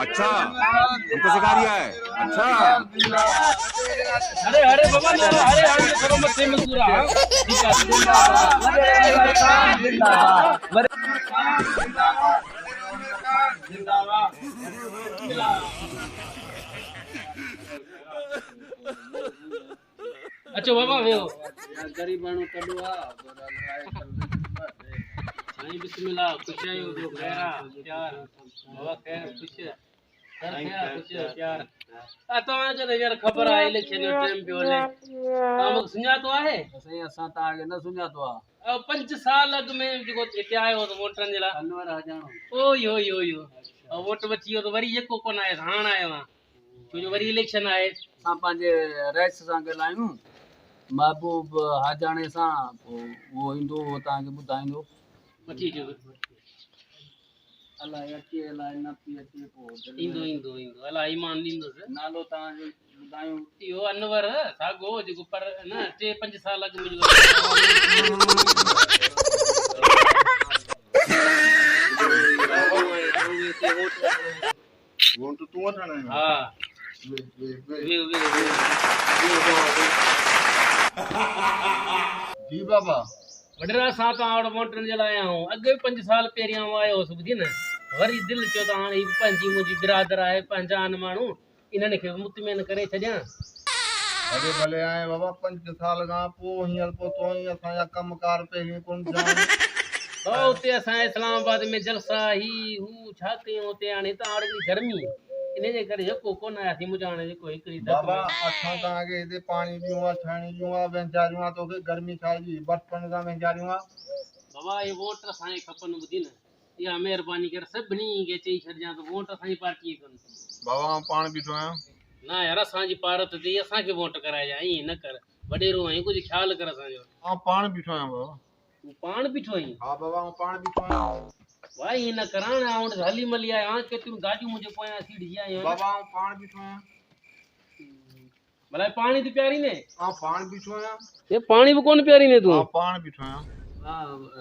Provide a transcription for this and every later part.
अच्छा हमको सिखा रिया है। अच्छा अरे अरे बाबा अरे अरे करो मत से मजदूरा ठीक है अच्छा बाबा वे गरीब माण्हू कॾो आहे साईं बिस्मिल्लाह खुश आहियो जो खैरा प्यार बाबा खैर खुश सर खैरा खुश प्यार तव्हांखे त यार ख़बर आहे इलेक्शन जो टाइम पियो हले तव्हां मूंखे सुञातो आहे साईं असां तव्हांखे न सुञातो आहे 5 साल अॻु में जेको हिते आयो त वोटनि जे लाइ अनवर हजाणो ओयो ओयो ओयो वोट बची वियो त वरी जेको कोन आहे हाणे आयो आहे छो जो वरी इलेक्शन आहे असां पंहिंजे रैस सां ॻाल्हायूं महबूब हाजाणे सां पोइ उहो ईंदो उहो तव्हांखे ॿुधाईंदो वठी अचो अलाए अचे अलाए न पई अचे पोइ ईंदो ईंदो ईंदो अलाए ईमान ॾींदुसि नालो तव्हांजो ॿुधायूं इहो अनवर साॻो जेको पर न 5 साल अॻु में वोट तूं वठण आयो हा जी बाबा वॾेरा सां तव्हां वटि वोटनि जे लाइ आया आहियूं अॻु 5 साल पहिरियां आयो हुउसि ॿुधी न वरी दिलि चयो त हाणे हीअ पंहिंजी मुंहिंजी बिरादर आहे पंहिंजान माण्हू इन्हनि खे मुतमिन करे छॾियां अरे भले आए बाबा 5 साल खां पोइ हींअर पोइ ही असांजा कमकार पहिरियों कोन थिया उते असां इस्लामाबाद में जलसा ही हू छा कयूं हुते हाणे हितां हाणे गर्मी इन जे करे जेको कोन आयासीं मुंहिंजा हाणे जेको हिकिड़ी बाबा असां तव्हांखे हिते पाणी ॾियूं आहे छाणी ॾियूं आहे वेंचारियूं आहे तोखे गर्मी छाइजी बचपन खां वेंचारियूं आहे बाबा ये वोट असांखे खपनि ॿुधी न इहा महिरबानी करे सभिनी खे चई छॾिजां त वोट असांजी पार्टी कनि बाबा मां पाण बीठो आहियां न यार असांजी पारत ते असांखे वोट कराइजांइ ईअं न कर वॾेरो आहीं कुझु ख़्यालु कर असांजो पाण बीठो आहियां बाबा तूं पाण बीठो आहीं हा बाबा मां पाण बीठो आहियां भाई ईअं न करां हाणे हली मली आयो हाणे केतिरियूं गाॾियूं मुंहिंजे पोयां सीड़जी आयूं बाबा मां पाण बीठो आहियां भला पाणी थी प्यारीने मां पाण बीठो आहियां ये पाणी बि कोन प्यारीने तूं मां पाण बीठो आहियां हा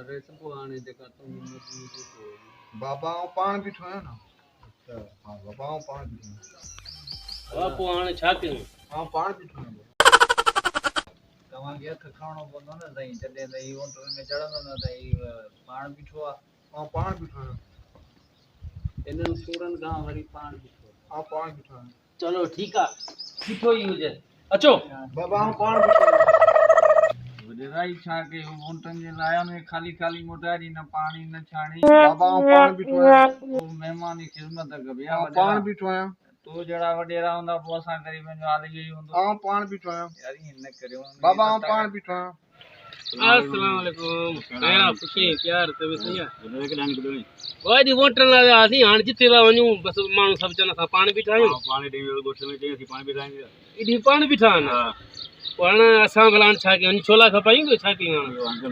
रेस पोइ हाणे जेका तूं बाबा मां पाण बीठो आहियां न अच्छा हा बाबा मां पाण बीठो आहियां पोइ हाणे छा कयूं मां पाण बीठो आहियां तव्हांखे हथु खणणो पवंदो न साईं जॾहिं त हीअ वोटनि में चढ़ंदो न त हीअ पाण बीठो आहे मां पाण बीठो आहियां इन्हनि सूरनि खां वरी पाण बीठो मां पाण बीठो आहियां चलो ठीकु आहे सुठो ई हुजे अचो बाबा मां पाण बीठो आहियां वॾेराई छा कयूं वोटनि जे लाइ में ख़ाली ख़ाली मोटारी न पाणी न छाणी बाबा मां पाण बीठो आहियां महिमान जी ख़िदमत कबी मां पाण बीठो आहियां तूं जहिड़ा वॾेरा हूंदा पोइ असां ग़रीबनि जो हाल इहो ई हूंदो मां पाण बीठो आहियां यार ईअं न करियो बाबा मां पाण बीठो आहियां अस्सलाम वालेकुम खैर खुशी प्यार ते सही आहे वादी वोटर लाइ आसी हाणे जिते ला वञूं बस माण्हू सभु चवनि असां पाण बीठा आहियूं पाणी ॾेई गोठ में चई असीं पाणी बि ठाहींदा एॾी पाण बीठा आहिनि पोइ हाणे असां भला छा कयूं छोला खपायूं छा कयूं हाणे